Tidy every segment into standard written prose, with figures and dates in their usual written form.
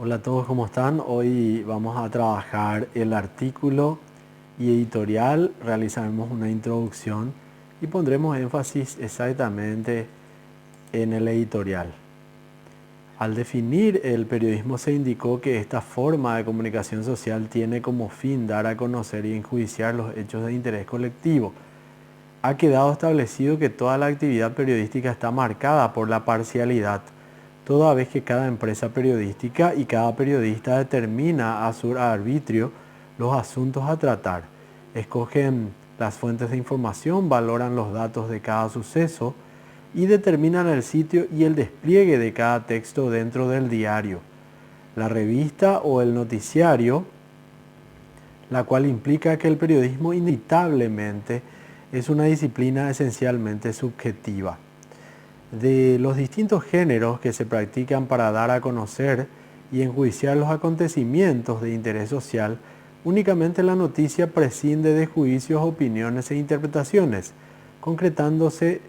Hola a todos, ¿cómo están? Hoy vamos a trabajar el artículo y editorial, realizaremos una introducción y pondremos énfasis exactamente en el editorial. Al definir el periodismo se indicó que esta forma de comunicación social tiene como fin dar a conocer y enjuiciar los hechos de interés colectivo. Ha quedado establecido que toda la actividad periodística está marcada por la parcialidad, toda vez que cada empresa periodística y cada periodista determina a su arbitrio los asuntos a tratar. Escogen las fuentes de información, valoran los datos de cada suceso y determinan el sitio y el despliegue de cada texto dentro del diario, la revista o el noticiario, la cual implica que el periodismo inevitablemente es una disciplina esencialmente subjetiva. De los distintos géneros que se practican para dar a conocer y enjuiciar los acontecimientos de interés social, únicamente la noticia prescinde de juicios, opiniones e interpretaciones, concretándose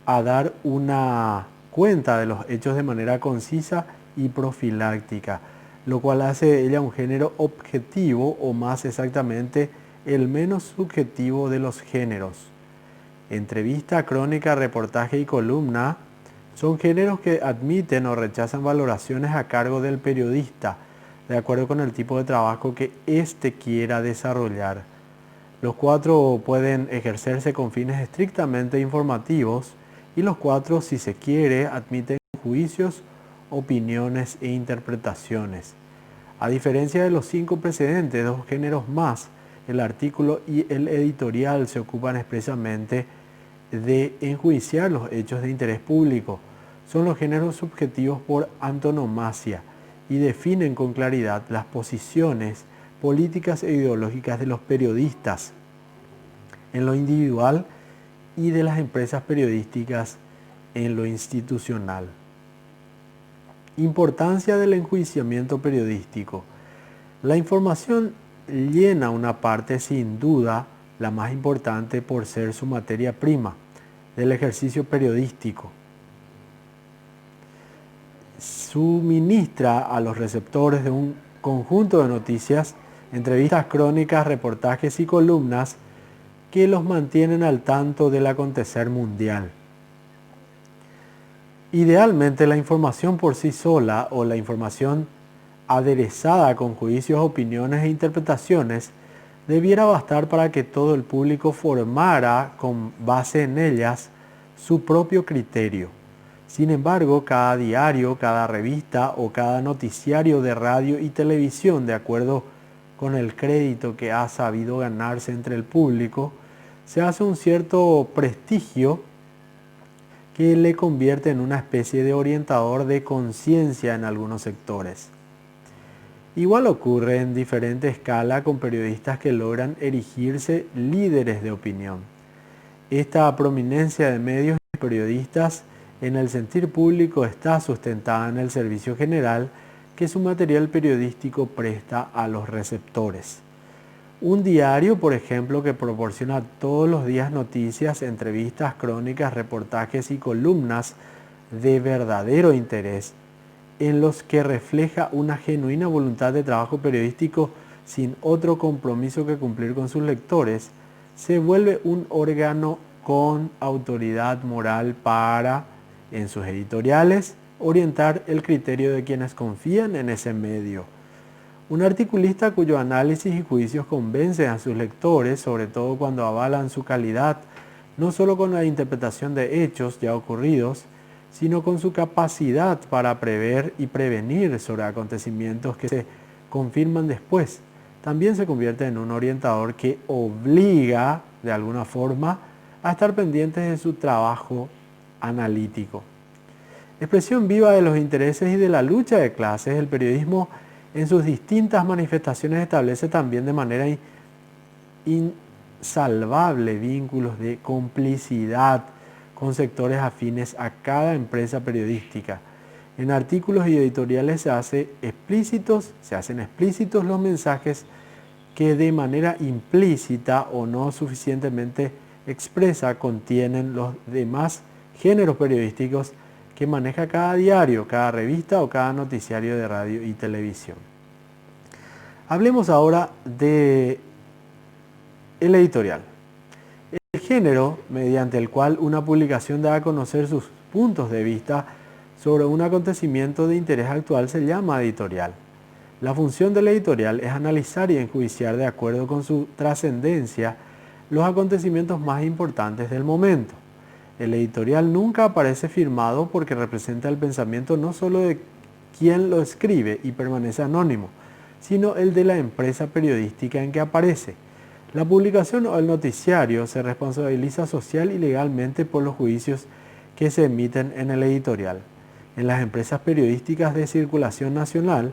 a dar una cuenta de los hechos de manera concisa y profiláctica, lo cual hace de ella un género objetivo o más exactamente el menos subjetivo de los géneros. Entrevista, crónica, reportaje y columna son géneros que admiten o rechazan valoraciones a cargo del periodista, de acuerdo con el tipo de trabajo que éste quiera desarrollar. Los cuatro pueden ejercerse con fines estrictamente informativos y los cuatro, si se quiere, admiten juicios, opiniones e interpretaciones. A diferencia de los cinco precedentes, dos géneros más, el artículo y el editorial, se ocupan expresamente de enjuiciar los hechos de interés público. Son los géneros subjetivos por antonomasia y definen con claridad las posiciones políticas e ideológicas de los periodistas en lo individual y de las empresas periodísticas en lo institucional. Importancia del enjuiciamiento periodístico. La información llena una parte, sin duda, la más importante por ser su materia prima del ejercicio periodístico. Suministra a los receptores de un conjunto de noticias, entrevistas, crónicas, reportajes y columnas que los mantienen al tanto del acontecer mundial. Idealmente, la información por sí sola o la información aderezada con juicios, opiniones e interpretaciones debiera bastar para que todo el público formara con base en ellas su propio criterio. Sin embargo, cada diario, cada revista o cada noticiario de radio y televisión, de acuerdo con el crédito que ha sabido ganarse entre el público, se hace un cierto prestigio que le convierte en una especie de orientador de conciencia en algunos sectores. Igual ocurre en diferente escala con periodistas que logran erigirse líderes de opinión. Esta prominencia de medios y periodistas en el sentir público está sustentada en el servicio general que su material periodístico presta a los receptores. Un diario, por ejemplo, que proporciona todos los días noticias, entrevistas, crónicas, reportajes y columnas de verdadero interés, en los que refleja una genuina voluntad de trabajo periodístico sin otro compromiso que cumplir con sus lectores, se vuelve un órgano con autoridad moral para, en sus editoriales, orientar el criterio de quienes confían en ese medio. Un articulista cuyo análisis y juicios convencen a sus lectores, sobre todo cuando avalan su calidad, no solo con la interpretación de hechos ya ocurridos, sino con su capacidad para prever y prevenir sobre acontecimientos que se confirman después, también se convierte en un orientador que obliga, de alguna forma, a estar pendientes de su trabajo analítico. Expresión viva de los intereses y de la lucha de clases, el periodismo en sus distintas manifestaciones establece también de manera insalvable vínculos de complicidad con sectores afines a cada empresa periodística. En artículos y editoriales se hacen explícitos los mensajes que de manera implícita o no suficientemente expresa contienen los demás géneros periodísticos que maneja cada diario, cada revista o cada noticiario de radio y televisión. Hablemos ahora de el editorial. El género mediante el cual una publicación da a conocer sus puntos de vista sobre un acontecimiento de interés actual se llama editorial. La función del editorial es analizar y enjuiciar de acuerdo con su trascendencia los acontecimientos más importantes del momento. El editorial nunca aparece firmado porque representa el pensamiento no solo de quien lo escribe y permanece anónimo, sino el de la empresa periodística en que aparece. La publicación o el noticiario se responsabiliza social y legalmente por los juicios que se emiten en el editorial. En las empresas periodísticas de circulación nacional,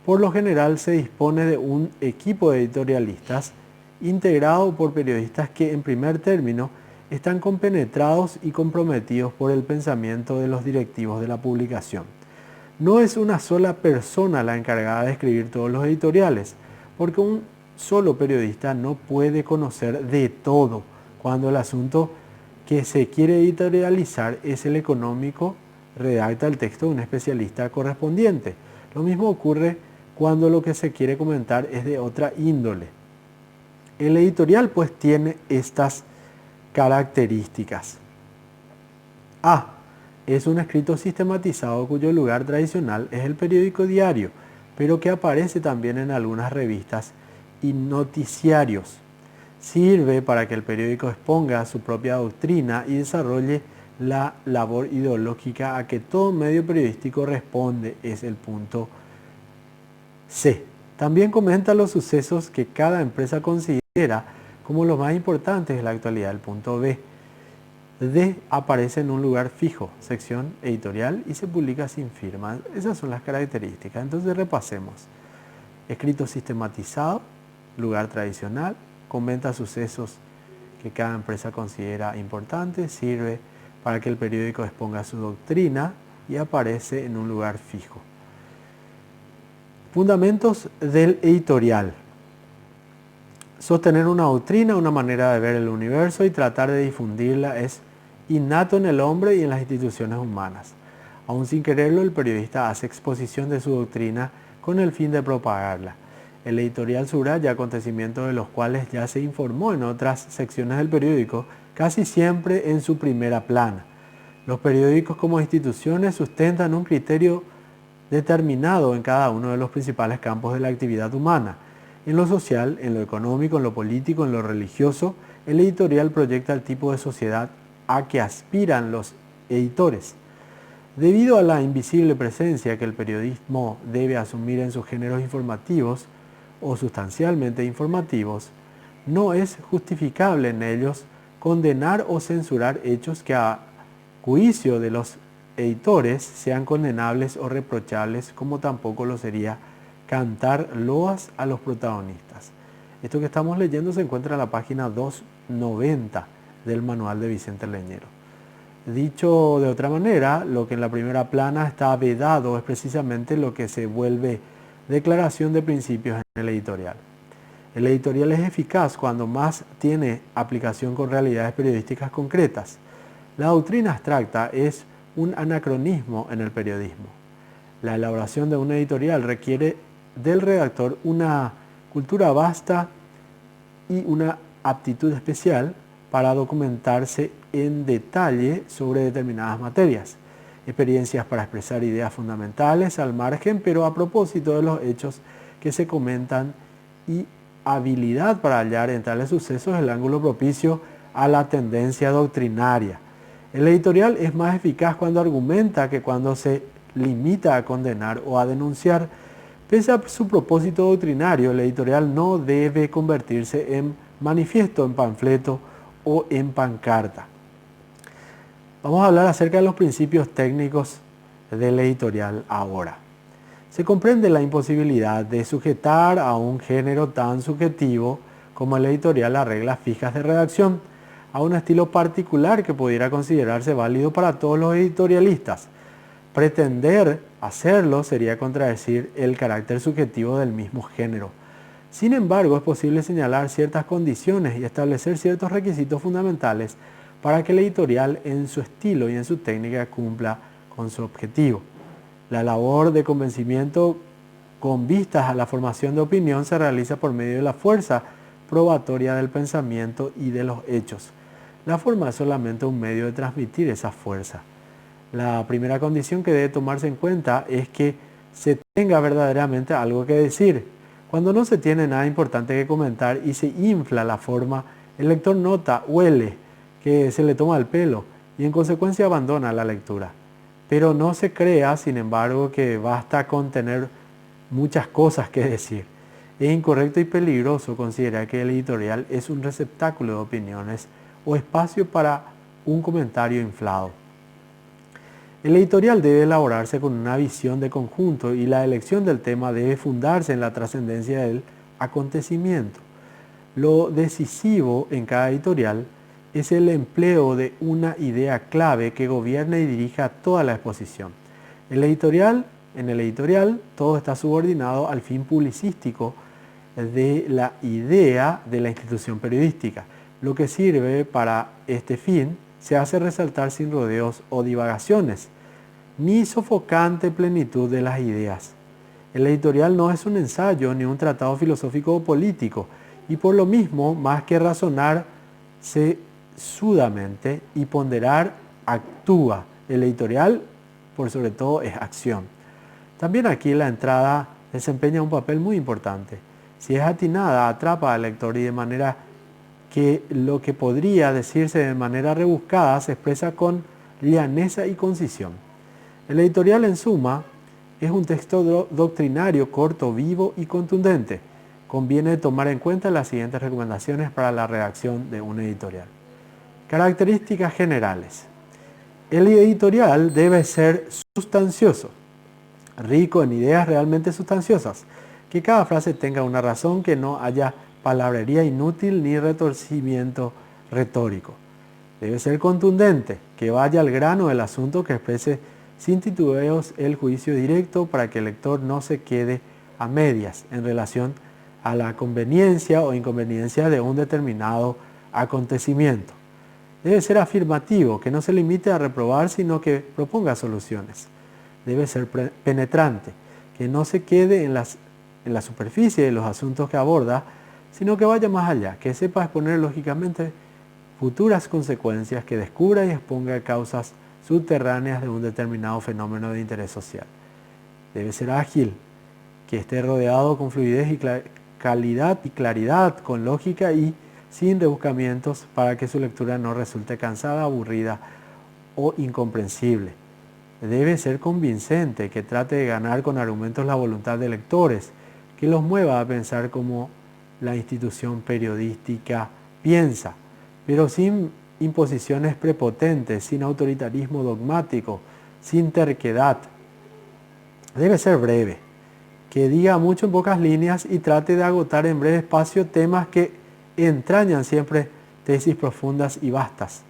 por lo general se dispone de un equipo de editorialistas integrado por periodistas que, en primer término, están compenetrados y comprometidos por el pensamiento de los directivos de la publicación. No es una sola persona la encargada de escribir todos los editoriales, porque un solo periodista no puede conocer de todo cuando el asunto que se quiere editorializar es el económico. Redacta el texto un especialista correspondiente. Lo mismo ocurre cuando lo que se quiere comentar es de otra índole. El editorial pues tiene estas características. A. Es un escrito sistematizado cuyo lugar tradicional es el periódico diario, pero que aparece también en algunas revistas y noticiarios. Sirve para que el periódico exponga su propia doctrina y desarrolle la labor ideológica a que todo medio periodístico responde, es el punto C. También comenta los sucesos que cada empresa considera como los más importantes de la actualidad, el punto B. D. Aparece en un lugar fijo, sección editorial, y se publica sin firma. Esas son las características. Entonces repasemos. Escrito sistematizado, lugar tradicional, comenta sucesos que cada empresa considera importantes, sirve para que el periódico exponga su doctrina y aparece en un lugar fijo. Fundamentos del editorial. Sostener una doctrina, una manera de ver el universo y tratar de difundirla es innato en el hombre y en las instituciones humanas. Aún sin quererlo, el periodista hace exposición de su doctrina con el fin de propagarla. El editorial subraya acontecimientos de los cuales ya se informó en otras secciones del periódico, casi siempre en su primera plana. Los periódicos como instituciones sustentan un criterio determinado en cada uno de los principales campos de la actividad humana. En lo social, en lo económico, en lo político, en lo religioso, el editorial proyecta el tipo de sociedad a que aspiran los editores. Debido a la invisible presencia que el periodismo debe asumir en sus géneros informativos o sustancialmente informativos, no es justificable en ellos condenar o censurar hechos que a juicio de los editores sean condenables o reprochables, como tampoco lo sería cantar loas a los protagonistas. Esto que estamos leyendo se encuentra en la página 290 del manual de Vicente Leñero. Dicho de otra manera, lo que en la primera plana está vedado es precisamente lo que se vuelve declaración de principios en el editorial. El editorial es eficaz cuando más tiene aplicación con realidades periodísticas concretas. La doctrina abstracta es un anacronismo en el periodismo. La elaboración de un editorial requiere del redactor una cultura vasta y una aptitud especial para documentarse en detalle sobre determinadas materias, experiencias para expresar ideas fundamentales al margen, pero a propósito de los hechos que se comentan, y habilidad para hallar en tales sucesos el ángulo propicio a la tendencia doctrinaria. El editorial es más eficaz cuando argumenta que cuando se limita a condenar o a denunciar. Pese a su propósito doctrinario, el editorial no debe convertirse en manifiesto, en panfleto o en pancarta. Vamos a hablar acerca de los principios técnicos del editorial ahora. Se comprende la imposibilidad de sujetar a un género tan subjetivo como el editorial a reglas fijas de redacción, a un estilo particular que pudiera considerarse válido para todos los editorialistas. Pretender hacerlo sería contradecir el carácter subjetivo del mismo género. Sin embargo, es posible señalar ciertas condiciones y establecer ciertos requisitos fundamentales para que el editorial en su estilo y en su técnica cumpla con su objetivo. La labor de convencimiento con vistas a la formación de opinión se realiza por medio de la fuerza probatoria del pensamiento y de los hechos. La forma es solamente un medio de transmitir esa fuerza. La primera condición que debe tomarse en cuenta es que se tenga verdaderamente algo que decir. Cuando no se tiene nada importante que comentar y se infla la forma, el lector nota, huele, que se le toma el pelo y en consecuencia abandona la lectura. Pero no se crea, sin embargo, que basta con tener muchas cosas que decir. Es incorrecto y peligroso considerar que el editorial es un receptáculo de opiniones o espacio para un comentario inflado. El editorial debe elaborarse con una visión de conjunto y la elección del tema debe fundarse en la trascendencia del acontecimiento. Lo decisivo en cada editorial es el empleo de una idea clave que gobierne y dirija toda la exposición. En el editorial, todo está subordinado al fin publicístico de la idea de la institución periodística. Lo que sirve para este fin se hace resaltar sin rodeos o divagaciones, ni sofocante plenitud de las ideas. El editorial no es un ensayo ni un tratado filosófico o político, y por lo mismo, más que razonar sesudamente y ponderar, actúa. El editorial, por sobre todo, es acción. También aquí la entrada desempeña un papel muy importante. Si es atinada, atrapa al lector y de manera que lo que podría decirse de manera rebuscada se expresa con llaneza y concisión. El editorial, en suma, es un texto doctrinario corto, vivo y contundente. Conviene tomar en cuenta las siguientes recomendaciones para la redacción de un editorial. Características generales. El editorial debe ser sustancioso, rico en ideas realmente sustanciosas, que cada frase tenga una razón, que no haya palabrería inútil ni retorcimiento retórico. Debe ser contundente, que vaya al grano del asunto, que exprese sin titubeos el juicio directo para que el lector no se quede a medias en relación a la conveniencia o inconveniencia de un determinado acontecimiento. Debe ser afirmativo, que no se limite a reprobar, sino que proponga soluciones. Debe ser penetrante, que no se quede en la superficie de los asuntos que aborda, sino que vaya más allá, que sepa exponer lógicamente futuras consecuencias, que descubra y exponga causas subterráneas de un determinado fenómeno de interés social. Debe ser ágil, que esté rodeado con fluidez y calidad y claridad, con lógica y sin rebuscamientos, para que su lectura no resulte cansada, aburrida o incomprensible. Debe ser convincente, que trate de ganar con argumentos la voluntad de lectores, que los mueva a pensar como la institución periodística piensa, pero sin imposiciones prepotentes, sin autoritarismo dogmático, sin terquedad. Debe ser breve, que diga mucho en pocas líneas y trate de agotar en breve espacio temas que entrañan siempre tesis profundas y vastas.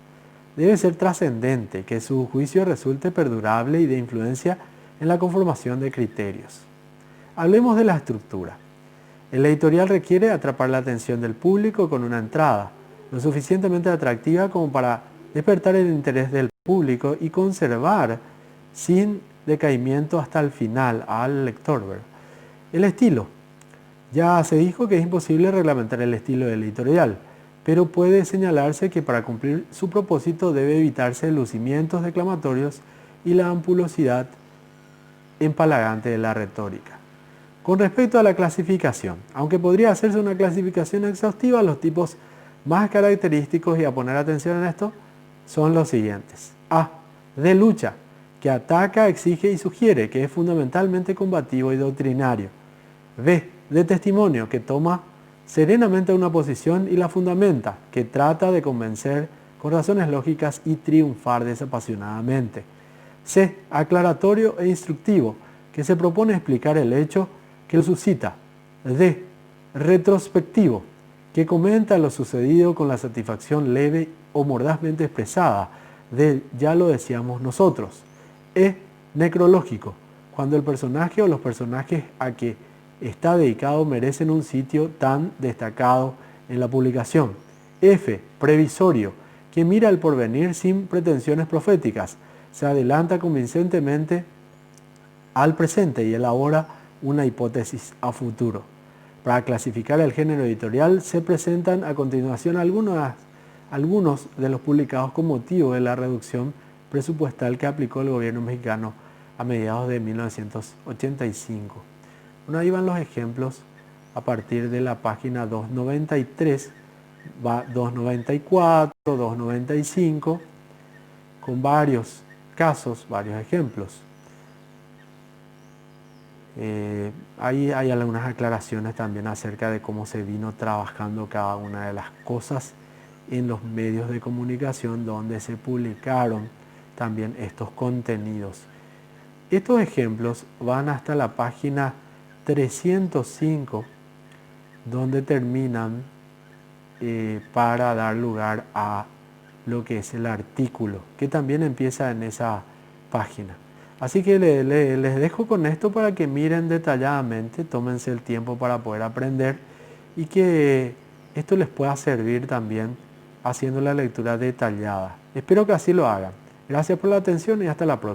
Debe ser trascendente, que su juicio resulte perdurable y de influencia en la conformación de criterios. Hablemos de la estructura. El editorial requiere atrapar la atención del público con una entrada lo suficientemente atractiva como para despertar el interés del público y conservar sin decaimiento hasta el final al lector. El estilo. Ya se dijo que es imposible reglamentar el estilo del editorial, pero puede señalarse que para cumplir su propósito debe evitarse lucimientos declamatorios y la ampulosidad empalagante de la retórica. Con respecto a la clasificación, aunque podría hacerse una clasificación exhaustiva, los tipos más característicos, y a poner atención en esto, son los siguientes. A. De lucha, que ataca, exige y sugiere, que es fundamentalmente combativo y doctrinario. B. De testimonio, que toma serenamente una posición y la fundamenta, que trata de convencer con razones lógicas y triunfar desapasionadamente. C. Aclaratorio e instructivo, que se propone explicar el hecho que lo suscita. D. Retrospectivo, que comenta lo sucedido con la satisfacción leve o mordazmente expresada de ya lo decíamos nosotros. E. Necrológico, cuando el personaje o los personajes a que está dedicado merecen un sitio tan destacado en la publicación. F. Previsorio, que mira el porvenir sin pretensiones proféticas, se adelanta convincentemente al presente y elabora una hipótesis a futuro. Para clasificar el género editorial se presentan a continuación algunos de los publicados con motivo de la reducción presupuestal que aplicó el gobierno mexicano a mediados de 1985. Bueno, ahí van los ejemplos a partir de la página 293, 294, 295, con varios casos, varios ejemplos. Ahí hay algunas aclaraciones también acerca de cómo se vino trabajando cada una de las cosas en los medios de comunicación donde se publicaron también estos contenidos. Estos ejemplos van hasta la página 305, donde terminan para dar lugar a lo que es el artículo, que también empieza en esa página. Así que les dejo con esto para que miren detalladamente, tómense el tiempo para poder aprender y que esto les pueda servir también haciendo la lectura detallada. Espero que así lo hagan. Gracias por la atención y hasta la próxima.